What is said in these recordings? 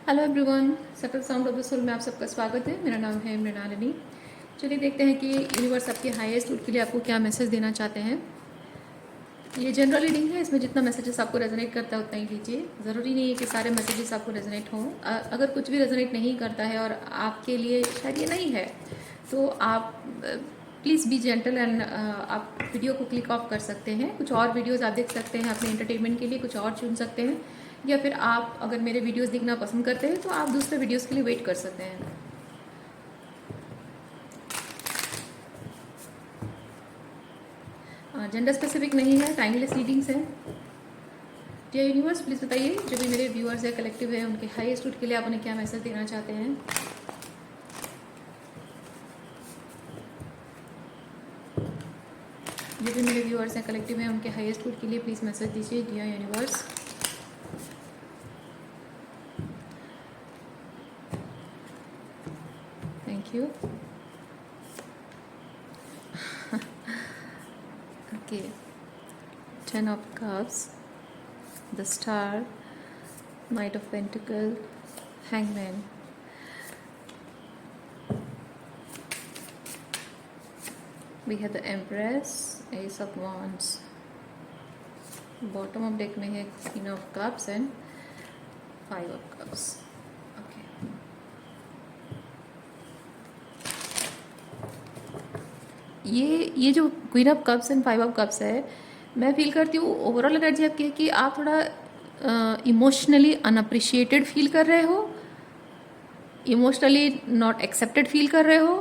Hello everyone, सकल sound of the soul में आप सबका स्वागत है। मेरा नाम है मृणालिनी। चलिए देखते हैं कि यूनिवर्स आपके हाईएस्ट गुड के लिए आपको क्या मैसेज देना चाहते हैं। ये जनरल रीडिंग है, इसमें जितना मैसेजेस आपको रेजोनेट करता है उतना ही लीजिए। ज़रूरी नहीं है कि सारे मैसेजेस आपको रेजोनेट हों। अगर कुछ भी रेजोनेट नहीं करता है और आपके लिए शायद ये नहीं है, तो आप प्लीज़ बी जेंटल एंड आप वीडियो को क्लिक ऑफ कर सकते हैं। कुछ और वीडियोस आप देख सकते हैं अपने एंटरटेनमेंट के लिए, कुछ और चुन सकते हैं, या फिर आप अगर मेरे वीडियोस देखना पसंद करते हैं तो आप दूसरे वीडियोस के लिए वेट कर सकते हैं। जेंडर स्पेसिफिक नहीं है, टाइमलेस रीडिंग्स हैं। डियर यूनिवर्स, प्लीज़ बताइए जो भी मेरे व्यूअर्स है, कलेक्टिव है, उनके हाईएस्ट गुड के लिए आप उन्हें क्या मैसेज देना चाहते हैं। जो भी मेरे व्यूअर्स हैं, कलेक्टिव है, उनके हाईएस्ट गुड के लिए प्लीज़ मैसेज दीजिए dear universe. Thank you. Okay, 10 of cups, the star, knight of pentacle, hangman. We have the empress, ace of wands. Bottom of deck में है queen of cups and 5 of cups. Okay. ये जो queen of cups and 5 of cups है, मैं feel करती हूँ overall energy आपकी है कि आप थोड़ा इमोशनली अनअप्रिशिएटेड फील कर रहे हो, इमोशनली नॉट एक्सेप्टेड फील कर रहे हो,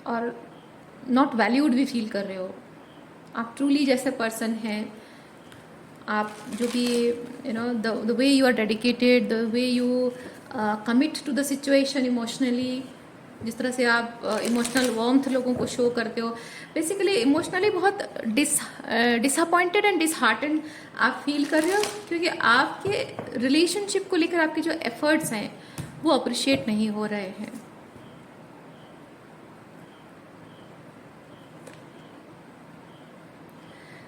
और नॉट वैल्यूड भी फील कर रहे हो। आप ट्रूली जैसे पर्सन हैं, आप जो भी the way you are dedicated, the way you commit to the situation emotionally, जिस तरह से आप इमोशनल वार्मथ लोगों को शो करते हो, बेसिकली इमोशनली बहुत डिसअपॉइंटेड एंड डिसहार्टेंड आप फील कर रहे हो, क्योंकि आपके रिलेशनशिप को लेकर आपके जो एफर्ट्स हैं वो अप्रिशिएट नहीं हो रहे हैं।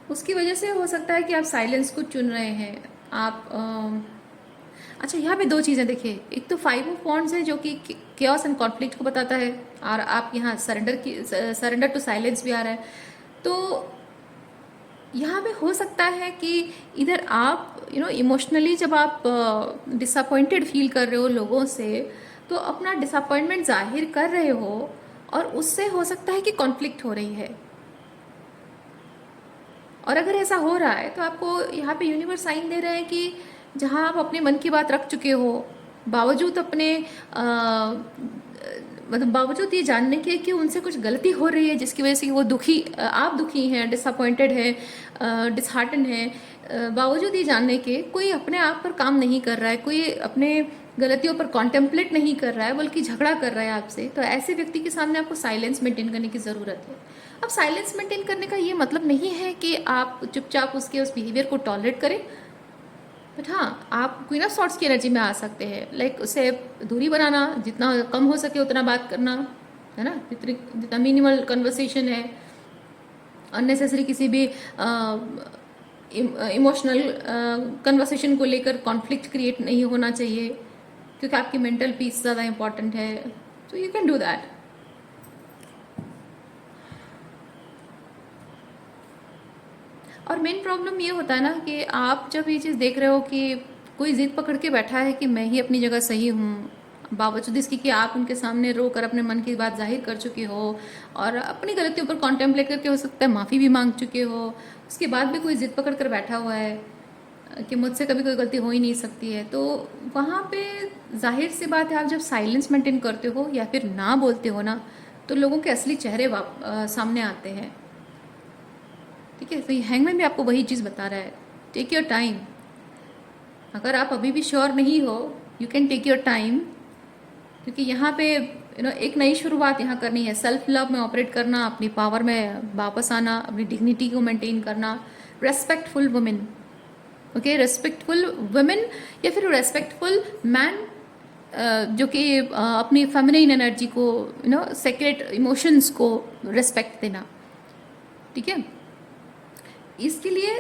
उसकी वजह से हो सकता है कि आप साइलेंस को चुन रहे हैं। आप अच्छा, यहाँ पे दो चीज़ें देखिए। एक तो 5 ऑफ वॉन्ड्स है जो कि केओस एंड कॉन्फ्लिक्ट को बताता है, और आप यहाँ सरेंडर टू साइलेंस भी आ रहा है। तो यहाँ पे हो सकता है कि इधर आप इमोशनली जब आप डिसअपॉइंटेड फील कर रहे हो लोगों से, तो अपना डिसअपॉइंटमेंट जाहिर कर रहे हो, और उससे हो सकता है कि कॉन्फ्लिक्ट हो रही है। और अगर ऐसा हो रहा है तो आपको यहाँ पे यूनिवर्स साइन दे रहे हैं कि जहाँ आप अपने मन की बात रख चुके हो, बावजूद अपने मतलब बावजूद ये जानने के कि उनसे कुछ गलती हो रही है जिसकी वजह से वो दुखी, आप दुखी हैं, डिसअपॉइंटेड हैं, डिसहार्टन हैं, बावजूद ये जानने के कोई अपने आप पर काम नहीं कर रहा है, कोई अपने गलतियों पर कॉन्टेम्पलेट नहीं कर रहा है, बल्कि झगड़ा कर रहा है आपसे, तो ऐसे व्यक्ति के सामने आपको साइलेंस मेंटेन करने की ज़रूरत है। अब साइलेंस मेंटेन करने का ये मतलब नहीं है कि आप चुपचाप उसके उस बिहेवियर को टॉलरेट करें, बट हाँ, आप क्वीन ऑफ सॉर्ट्स की एनर्जी में आ सकते हैं। लाइक उससे दूरी बनाना, जितना कम हो सके उतना बात करना, है ना, जितना मिनिमल कन्वर्सेशन है, अननेसेसरी किसी भी इमोशनल कन्वर्सेशन को लेकर कॉन्फ्लिक्ट क्रिएट नहीं होना चाहिए, क्योंकि आपकी मेंटल पीस ज़्यादा इंपॉर्टेंट है। तो यू कैन डू दैट। और मेन प्रॉब्लम ये होता है ना कि आप जब ये चीज़ देख रहे हो कि कोई जिद पकड़ के बैठा है कि मैं ही अपनी जगह सही हूँ, बावजूद इसकी कि आप उनके सामने रो कर अपने मन की बात जाहिर कर चुके हो, और अपनी गलतियों पर कॉन्टेम्पलेट करके हो सकता है माफ़ी भी मांग चुके हो, उसके बाद भी कोई जिद पकड़ कर बैठा हुआ है कि मुझसे कभी कोई गलती हो ही नहीं सकती है, तो वहाँ पे जाहिर सी बात है, आप जब साइलेंस मेंटेन करते हो या फिर ना बोलते हो ना, तो लोगों के असली चेहरे सामने आते हैं। ठीक है, तो ये हैंगमैन भी आपको वही चीज़ बता रहा है, टेक योर टाइम। अगर आप अभी भी श्योर नहीं हो, you can take your time, क्योंकि यहाँ पे एक नई शुरुआत यहाँ करनी है। सेल्फ लव में ऑपरेट करना, अपनी पावर में वापस आना, अपनी डिग्निटी को मेंटेन करना, respectful women, okay, respectful women या फिर रेस्पेक्टफुल मैन, जो कि अपनी फेमिनिन एनर्जी को, सेक्रेट इमोशंस को रेस्पेक्ट देना। ठीक है, इसके लिए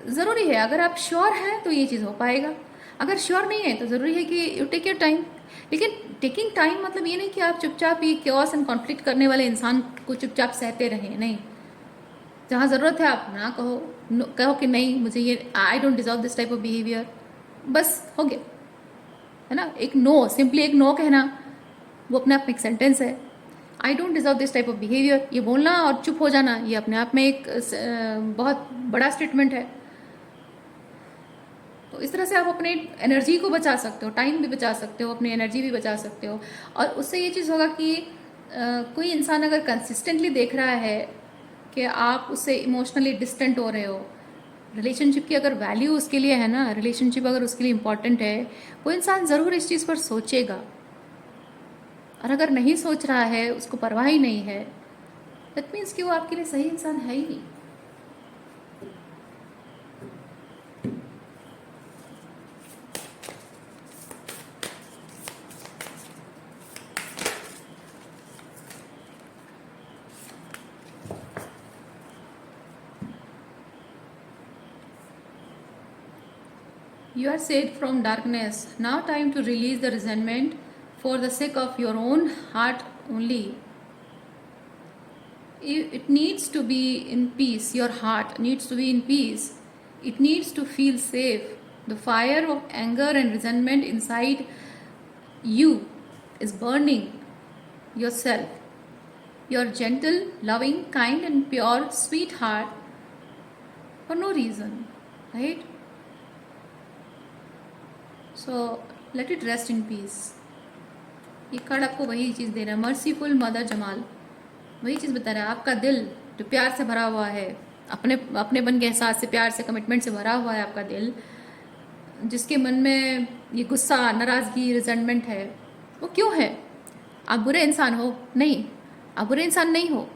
ज़रूरी है, अगर आप श्योर हैं तो ये चीज़ हो पाएगा, अगर श्योर नहीं है तो ज़रूरी है कि यू टेक योर टाइम। लेकिन टेकिंग टाइम मतलब ये नहीं कि आप चुपचाप ये क्योस एंड कॉन्फ्लिक्ट करने वाले इंसान को चुपचाप सहते रहें, नहीं। जहाँ ज़रूरत है आप ना कहो, कहो कि नहीं मुझे ये, I don't deserve this type of behaviour, बस हो गया, है ना। एक नो, सिंपली एक नो कहना, वो अपने आप में एक सेंटेंस है। I don't deserve this type of behaviour, ये बोलना और चुप हो जाना, ये अपने आप में एक बहुत बड़ा स्टेटमेंट है। तो इस तरह से आप अपने एनर्जी को बचा सकते हो, टाइम भी बचा सकते हो, अपनी एनर्जी भी बचा सकते हो। और उससे ये चीज़ होगा कि कोई इंसान अगर कंसिस्टेंटली देख रहा है कि आप उससे इमोशनली डिस्टेंट हो रहे हो, रिलेशनशिप की अगर वैल्यू उसके लिए है ना, रिलेशनशिप अगर उसके लिए इम्पॉर्टेंट है, वो इंसान ज़रूर इस चीज़ पर सोचेगा। और अगर नहीं सोच रहा है, उसको परवाह ही नहीं है, दैट मीन्स कि वो आपके लिए सही इंसान है ही नहीं। You are saved from darkness. Now time to release the resentment for the sake of your own heart only. It needs to be in peace. Your heart needs to be in peace. It needs to feel safe. The fire of anger and resentment inside you is burning yourself. Your gentle, loving, kind, and pure, sweet heart for no reason, right? So let it rest in peace. ये card आपको वही चीज़ दे रहा है, merciful mother Jamal, वही चीज़ बता रहा है। आपका दिल जो प्यार से भरा हुआ है, अपने अपनेपन के एहसास से, प्यार से, कमिटमेंट से भरा हुआ है आपका दिल, जिसके मन में ये गुस्सा, नाराज़गी, रिजेंटमेंट है, वो क्यों है? आप बुरे इंसान हो? नहीं, आप बुरे इंसान नहीं हो।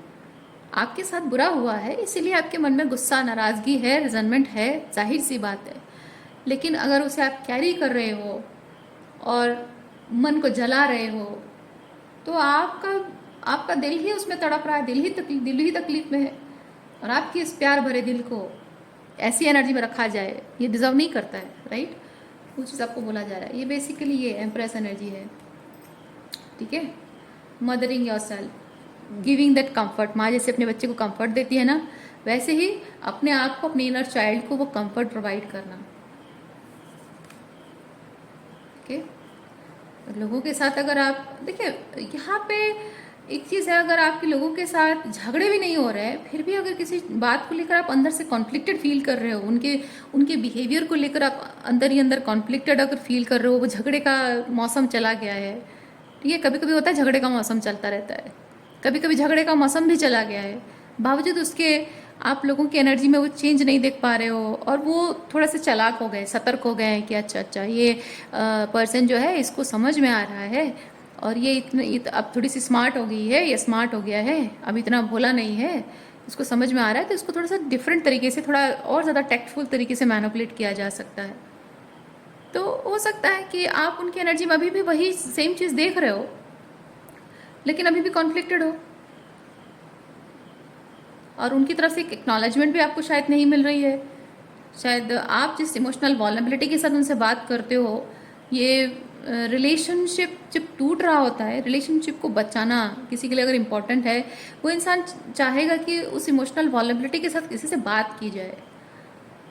आपके साथ बुरा हुआ है, इसीलिए आपके मन में गुस्सा, नाराज़गी है, रिजेंटमेंट है, जाहिर सी बात है। लेकिन अगर उसे आप कैरी कर रहे हो और मन को जला रहे हो, तो आपका आपका दिल ही उसमें तड़प रहा है, दिल ही तकलीफ में है। और आपकी इस प्यार भरे दिल को ऐसी एनर्जी में रखा जाए, ये डिजर्व नहीं करता है, राइट। वो चीज़ आपको बोला जा रहा है। ये बेसिकली ये एम्प्रेस एनर्जी है, ठीक है। Mothering your self, giving that comfort. माँ जैसे अपने बच्चे को कंफर्ट देती है ना, वैसे ही अपने आप को, अपने इनर चाइल्ड को वो कंफर्ट प्रोवाइड करना। लोगों के साथ अगर आप देखिए, यहाँ पे एक चीज़ है, अगर आपके लोगों के साथ झगड़े भी नहीं हो रहे हैं, फिर भी अगर किसी बात को लेकर आप अंदर से कॉन्फ्लिक्टेड फील कर रहे हो, उनके बिहेवियर को लेकर आप अंदर ही अंदर कॉन्फ्लिक्टेड अगर फील कर रहे हो, वो झगड़े का मौसम चला गया है, ठीक है। कभी कभी होता है झगड़े का मौसम चलता रहता है, कभी कभी झगड़े का मौसम भी चला गया है, बावजूद उसके आप लोगों की एनर्जी में वो चेंज नहीं देख पा रहे हो, और वो थोड़ा से चालाक हो गए, सतर्क हो गए कि अच्छा ये पर्सन जो है, इसको समझ में आ रहा है, और ये अब थोड़ी सी स्मार्ट हो गई है, ये स्मार्ट हो गया है, अब इतना भोला नहीं है, इसको समझ में आ रहा है, तो इसको थोड़ा सा डिफरेंट तरीके से, थोड़ा और ज़्यादा टैक्टफुल तरीके से मैनिपुलेट किया जा सकता है। तो हो सकता है कि आप उनकी एनर्जी में अभी भी वही सेम चीज़ देख रहे हो, लेकिन अभी भी कॉन्फ्लिक्टेड हो, और उनकी तरफ से एक एक्नॉलेजमेंट भी आपको शायद नहीं मिल रही है। शायद आप जिस इमोशनल वॉलनरेबिलिटी के साथ उनसे बात करते हो, ये रिलेशनशिप जब टूट रहा होता है, रिलेशनशिप को बचाना किसी के लिए अगर इम्पोर्टेंट है, वो इंसान चाहेगा कि उस इमोशनल वॉलनरेबिलिटी के साथ किसी से बात की जाए।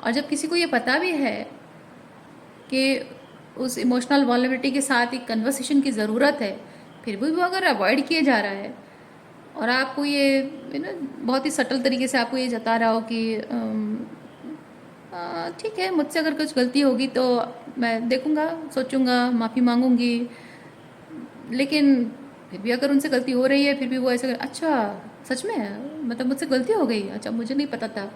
और जब किसी को ये पता भी है कि उस इमोशनल वॉलनरेबिलिटी के साथ एक कन्वर्सेशन की ज़रूरत है, फिर भी वो अगर अवॉइड किया जा रहा है, और आपको ये ना बहुत ही सटल तरीके से आपको ये जता रहा हो कि ठीक है, मुझसे अगर कुछ गलती होगी तो मैं देखूंगा, सोचूंगा, माफ़ी मांगूंगी, लेकिन फिर भी अगर उनसे गलती हो रही है, फिर भी वो ऐसे, अच्छा सच में, मतलब मुझसे गलती हो गई, अच्छा मुझे नहीं पता था,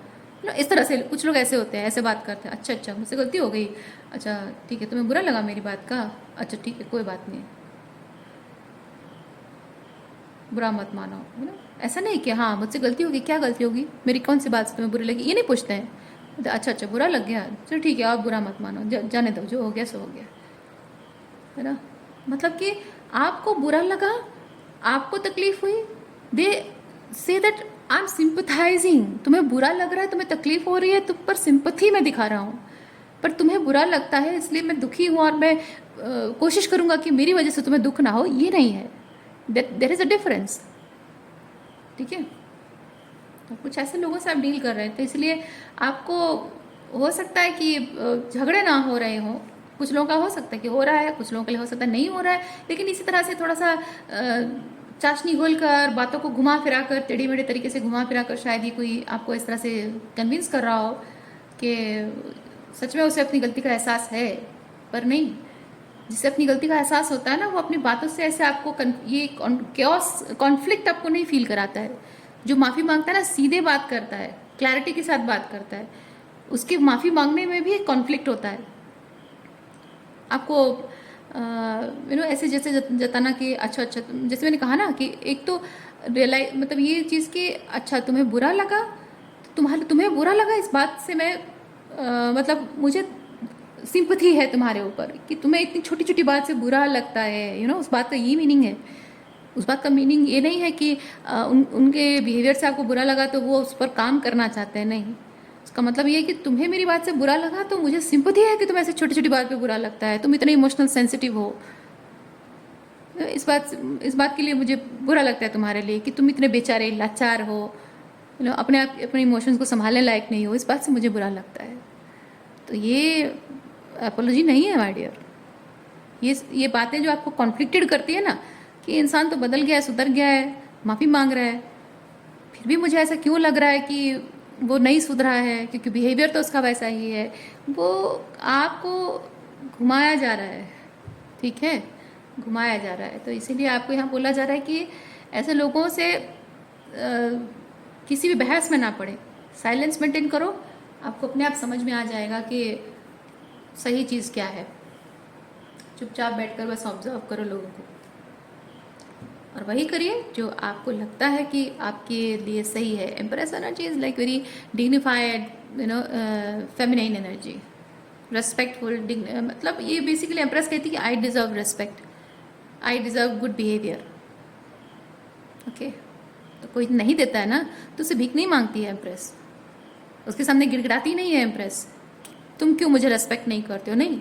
इस तरह से कुछ लोग ऐसे होते हैं, ऐसे बात करते हैं, अच्छा मुझसे गलती हो गई, अच्छा ठीक है, तुम्हें बुरा लगा मेरी बात का, अच्छा ठीक है, कोई बात नहीं, बुरा मत मानो, है ना। ऐसा नहीं कि हाँ मुझसे गलती होगी, क्या गलती होगी, मेरी कौन सी बात से तुम्हें बुरी लगी, ये नहीं पूछते हैं। अच्छा बुरा लग गया, चलो ठीक है, आप बुरा मत मानो, जाने दो, जो हो गया सो हो गया, है ना। मतलब कि आपको बुरा लगा, आपको तकलीफ हुई, दे say that I am sympathising. तुम्हें बुरा लग रहा है, तुम्हें तकलीफ हो रही है, तुम पर सिंपथी मैं दिखा रहा हूँ। पर तुम्हें बुरा लगता है इसलिए मैं दुखी हूँ और मैं कोशिश करूँगा कि मेरी वजह से तुम्हें दुख ना हो, ये नहीं है। There is a difference. ठीक है, तो कुछ ऐसे लोगों से आप डील कर रहे हैं, तो इसलिए आपको हो सकता है कि झगड़े ना हो रहे हों। कुछ लोगों का हो सकता है कि हो रहा है, कुछ लोगों के लिए हो सकता है नहीं हो रहा है, लेकिन इसी तरह से थोड़ा सा चाशनी घोल कर, बातों को घुमा फिरा कर, टेढ़ी मेढ़े तरीके से घुमा फिरा कर शायद ही कोई आपको इस तरह से कन्विंस कर रहा हो कि सच में उसे अपनी गलती का एहसास है। पर नहीं, जिससे अपनी गलती का एहसास होता है ना, वो अपनी बातों से ऐसे आपको ये कैओस कॉन्फ्लिक्ट आपको नहीं फील कराता है। जो माफ़ी मांगता है ना, सीधे बात करता है, क्लैरिटी के साथ बात करता है, उसकी माफ़ी मांगने में भी एक कॉन्फ्लिक्ट होता है। आपको ऐसे जैसे जताना कि अच्छा अच्छा, जैसे मैंने कहा ना कि एक तो रियलाइज, मतलब ये चीज़ कि अच्छा तुम्हें बुरा लगा, तुम्हें बुरा लगा इस बात से मैं मतलब मुझे सिंपथी है तुम्हारे ऊपर कि तुम्हें इतनी छोटी छोटी बात से बुरा लगता है। उस बात का ये मीनिंग है। उस बात का मीनिंग ये नहीं है कि उनके बिहेवियर से आपको बुरा लगा तो वो उस पर काम करना चाहते हैं, नहीं। उसका मतलब ये है कि तुम्हें मेरी बात से बुरा लगा तो मुझे सिंपथी है कि तुम्हें ऐसे छोटी छोटी बात पे बुरा लगता है, तुम इतने इमोशनल सेंसिटिव हो। इस बात के लिए मुझे बुरा लगता है तुम्हारे लिए कि तुम इतने बेचारे लाचार हो, अपने इमोशंस को संभालने लायक नहीं हो। इस बात से मुझे बुरा लगता है। तो ये अपोलॉजी नहीं है माय डियर। ये बातें जो आपको कॉन्फ्लिक्टेड करती है ना, कि इंसान तो बदल गया है, सुधर गया है, माफ़ी मांग रहा है, फिर भी मुझे ऐसा क्यों लग रहा है कि वो नहीं सुधरा है, क्योंकि बिहेवियर तो उसका वैसा ही है। वो आपको घुमाया जा रहा है, ठीक है, घुमाया जा रहा है। तो इसीलिए आपको यहाँ बोला जा रहा है कि ऐसे लोगों से किसी भी बहस में ना पड़े, साइलेंस मेंटेन करो। आपको अपने आप समझ में आ जाएगा कि सही चीज़ क्या है। चुपचाप बैठकर बस ऑब्जर्व करो लोगों को, और वही करिए जो आपको लगता है कि आपके लिए सही है। Empress energy is like very dignified, feminine energy, respectful. मतलब ये बेसिकली एम्प्रेस कहती है कि I deserve respect, I deserve good behaviour. Okay, तो कोई नहीं देता है ना तो उसे भीख नहीं मांगती है एम्प्रेस, उसके सामने गिड़गिड़ाती नहीं है एम्प्रेस, तुम क्यों मुझे रेस्पेक्ट नहीं करते हो। नहीं,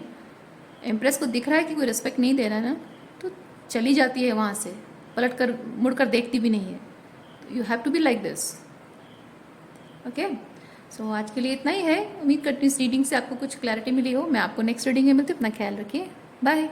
एम्प्रेस को दिख रहा है कि कोई रेस्पेक्ट नहीं दे रहा है ना, तो चली जाती है वहाँ से, पलट कर मुड़ कर देखती भी नहीं है। You have to be like this. Okay, so आज के लिए इतना ही है। उम्मीद करती हूँ इस रीडिंग से आपको कुछ क्लैरिटी मिली हो। मैं आपको नेक्स्ट रीडिंग में मिलती हूँ। अपना ख्याल रखिए, बाय।